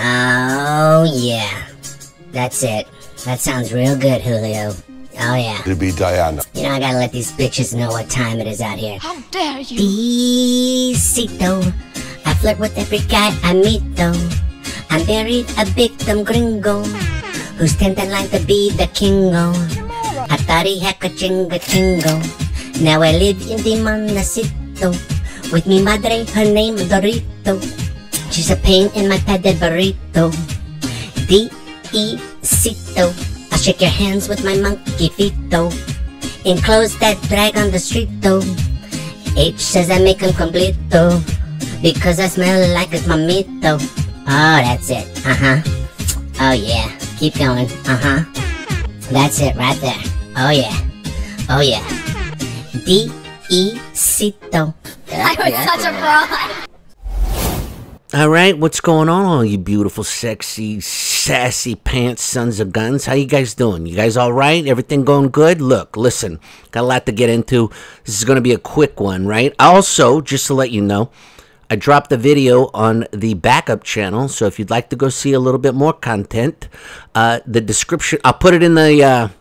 Oh, yeah. That's it. That sounds real good, Julio. Oh, yeah. To be Diana. You know, I gotta let these bitches know what time it is out here. How dare you? Despacito. I flirt with every guy I meet, though. I married a victim gringo who's tempting like to be the kingo. I thought he had ka-chinga chingo. Now I live in the Montecito with me madre, her name Dorito. She's a pain in my padded burrito. D-E-cito. I'll shake your hands with my monkey feet, though. Enclose that drag on the street, though. H says I make him complete, though, because I smell like a mamito. Oh, that's it. Uh-huh. Oh, yeah. Keep going. Uh-huh. That's it right there. Oh, yeah. Oh, yeah. D-E-cito. I was such a fraud. All right, what's going on, all you beautiful, sexy, sassy pants sons of guns? How you guys doing? You guys all right? Everything going good? Look, listen, got a lot to get into. This is going to be a quick one, right? Also, just to let you know, I dropped a video on the backup channel, so if you'd like to go see a little bit more content, the description, I'll put it in the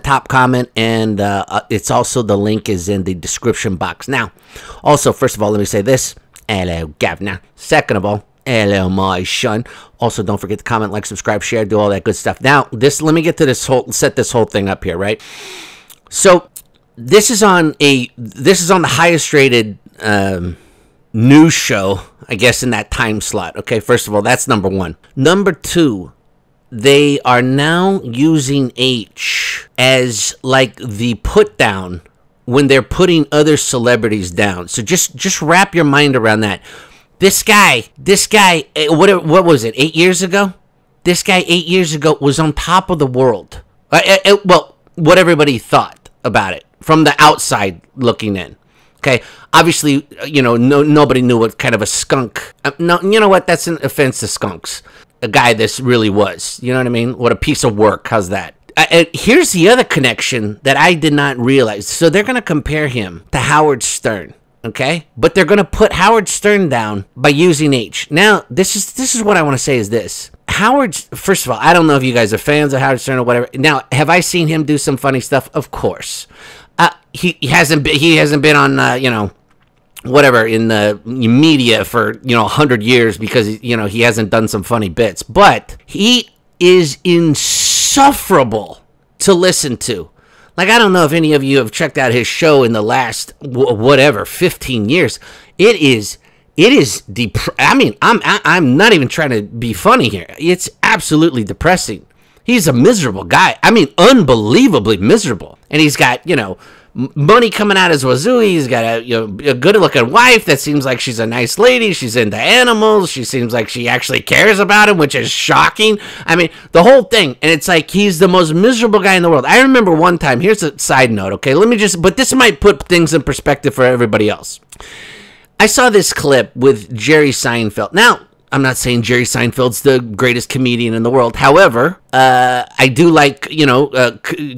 top comment, and it's also, the link is in the description box. Now, also, first of all, let me say this. Hello, Governor. Second of all, hello, my son. Also, don't forget to comment, like, subscribe, share, do all that good stuff. Now, let me get to this set this whole thing up here, right? So, this is on the highest rated news show, I guess, in that time slot. Okay, first of all, that's number one. Number two, they are now using H as like the put down when they're putting other celebrities down. So just wrap your mind around that. This guy, what was it, 8 years ago? This guy 8 years ago was on top of the world. Well, what everybody thought about it from the outside looking in. Okay, obviously, you know, nobody knew what kind of a skunk. No, you know what? That's an offense to skunks. A guy this really was. You know what I mean? What a piece of work. How's that? Here's the other connection that I did not realize. So they're going to compare him to Howard Stern, okay? But they're going to put Howard Stern down by using H. Now, this is what I want to say is this. First of all, I don't know if you guys are fans of Howard Stern or whatever. Now, have I seen him do some funny stuff? Of course. He hasn't been on, you know, whatever, in the media for, you know, 100 years because, you know, he hasn't done some funny bits. But he is insufferable to listen to. Like, I don't know if any of you have checked out his show in the last, 15 years. It is I mean, I'm not even trying to be funny here. It's absolutely depressing. He's a miserable guy. I mean, unbelievably miserable. And he's got, you know, money coming out his wazoo. He's got a good-looking wife that seems like she's a nice lady. She's into animals. She seems like she actually cares about him, which is shocking. I mean, the whole thing. And it's like he's the most miserable guy in the world. I remember one time. Here's a side note, okay? But this might put things in perspective for everybody else. I saw this clip with Jerry Seinfeld. Now, I'm not saying Jerry Seinfeld's the greatest comedian in the world. However, I do like, you know,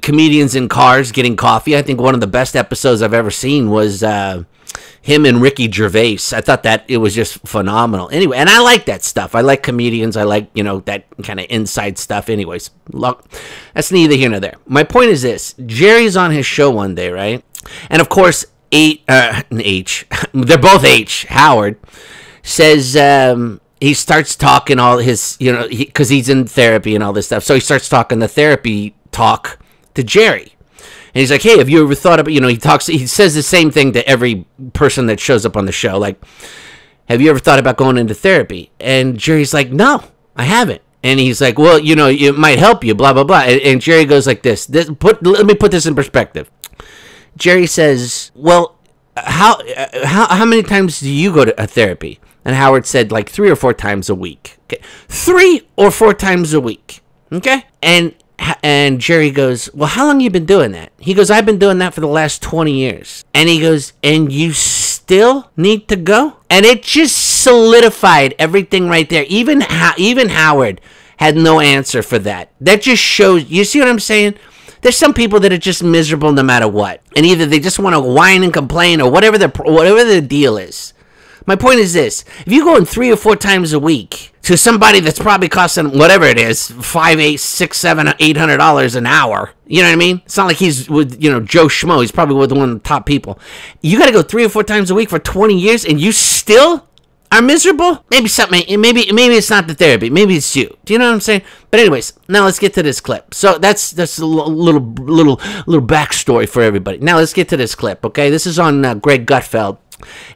comedians in cars getting coffee. I think one of the best episodes I've ever seen was him and Ricky Gervais. I thought that it was just phenomenal. Anyway, and I like that stuff. I like comedians. I like, you know, that kind of inside stuff. Anyways, look, that's neither here nor there. My point is this. Jerry's on his show one day, right? And of course, H, they're both H, Howard, says... he starts talking all his, you know, because he's in therapy and all this stuff. So he starts talking the therapy talk to Jerry. And he's like, hey, have you ever thought about, you know, he says the same thing to every person that shows up on the show. Like, have you ever thought about going into therapy? And Jerry's like, no, I haven't. And he's like, well, you know, it might help you, blah, blah, blah. And Jerry goes like this. Let me put this in perspective. Jerry says, well, how many times do you go to a therapy? And Howard said like 3 or 4 times a week. Okay. 3 or 4 times a week. Okay. And Jerry goes, well, how long have you been doing that? He goes, I've been doing that for the last 20 years. And he goes, and you still need to go? And it just solidified everything right there. Even Howard had no answer for that. That just shows, you see what I'm saying? There's some people that are just miserable no matter what. And either they just want to whine and complain or whatever the deal is. My point is this: if you go in 3 or 4 times a week to somebody that's probably costing whatever it is, $5, $8, $6, $7, $800 an hour, you know what I mean? It's not like he's with Joe Schmo. He's probably with one of the top people. You got to go 3 or 4 times a week for 20 years, and you still are miserable? Maybe something. Maybe it's not the therapy. Maybe it's you. Do you know what I'm saying? But anyways, now let's get to this clip. So that's a little backstory for everybody. Now let's get to this clip. Okay, this is on Greg Gutfeld.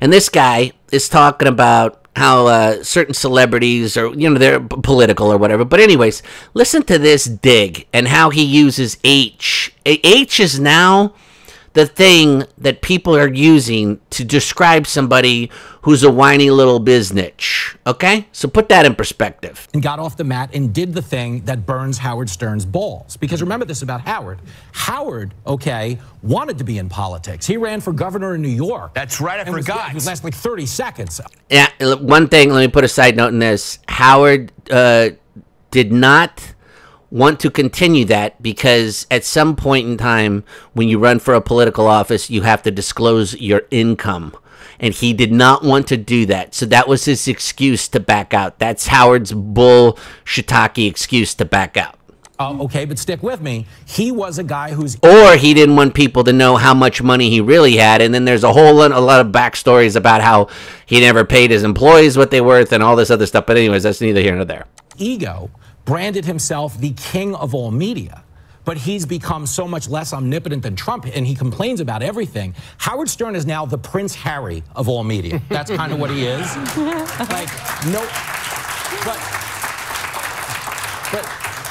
And this guy is talking about how certain celebrities are, they're political or whatever. But anyways, listen to this dig and how he uses H. H is now the thing that people are using to describe somebody who's a whiny little biznitch. Okay? So put that in perspective. And got off the mat and did the thing that burns Howard Stern's balls. Because remember this about Howard. Howard, okay, wanted to be in politics. He ran for governor in New York. That's right, I forgot. It was last like 30 seconds. Yeah, one thing, let me put a side note in this. Howard did not want to continue that because at some point in time when you run for a political office, you have to disclose your income. And he did not want to do that. So that was his excuse to back out. That's Howard's bull shiitake excuse to back out. Okay, but stick with me. He was a guy who's... Or he didn't want people to know how much money he really had. And then there's a lot of backstories about how he never paid his employees what they're worth and all this other stuff. But anyways, that's neither here nor there. Ego branded himself the king of all media, but he's become so much less omnipotent than Trump, and he complains about everything. Howard Stern is now the Prince Harry of all media. That's kind of what he is. Like, no,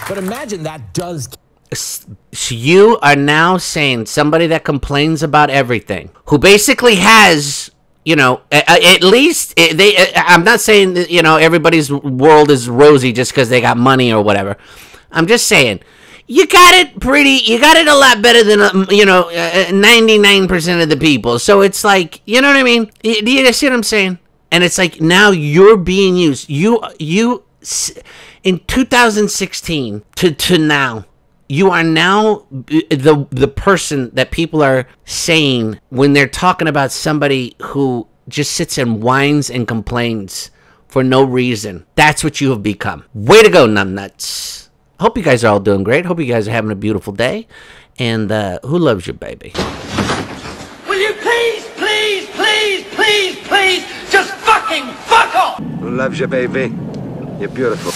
but imagine that does. So you are now saying somebody that complains about everything, who basically has, at least I'm not saying that, everybody's world is rosy just because they got money or whatever. I'm just saying you got it a lot better than 99% of the people. So it's like, you know what I mean? Do you see what I'm saying? And it's like now you're being used. You in 2016 to now. You are now the person that people are saying when they're talking about somebody who just sits and whines and complains for no reason. That's what you have become. Way to go, numbnuts. Hope you guys are all doing great. Hope you guys are having a beautiful day. And who loves you, baby? Will you please just fucking fuck off? Who loves you, baby? You're beautiful.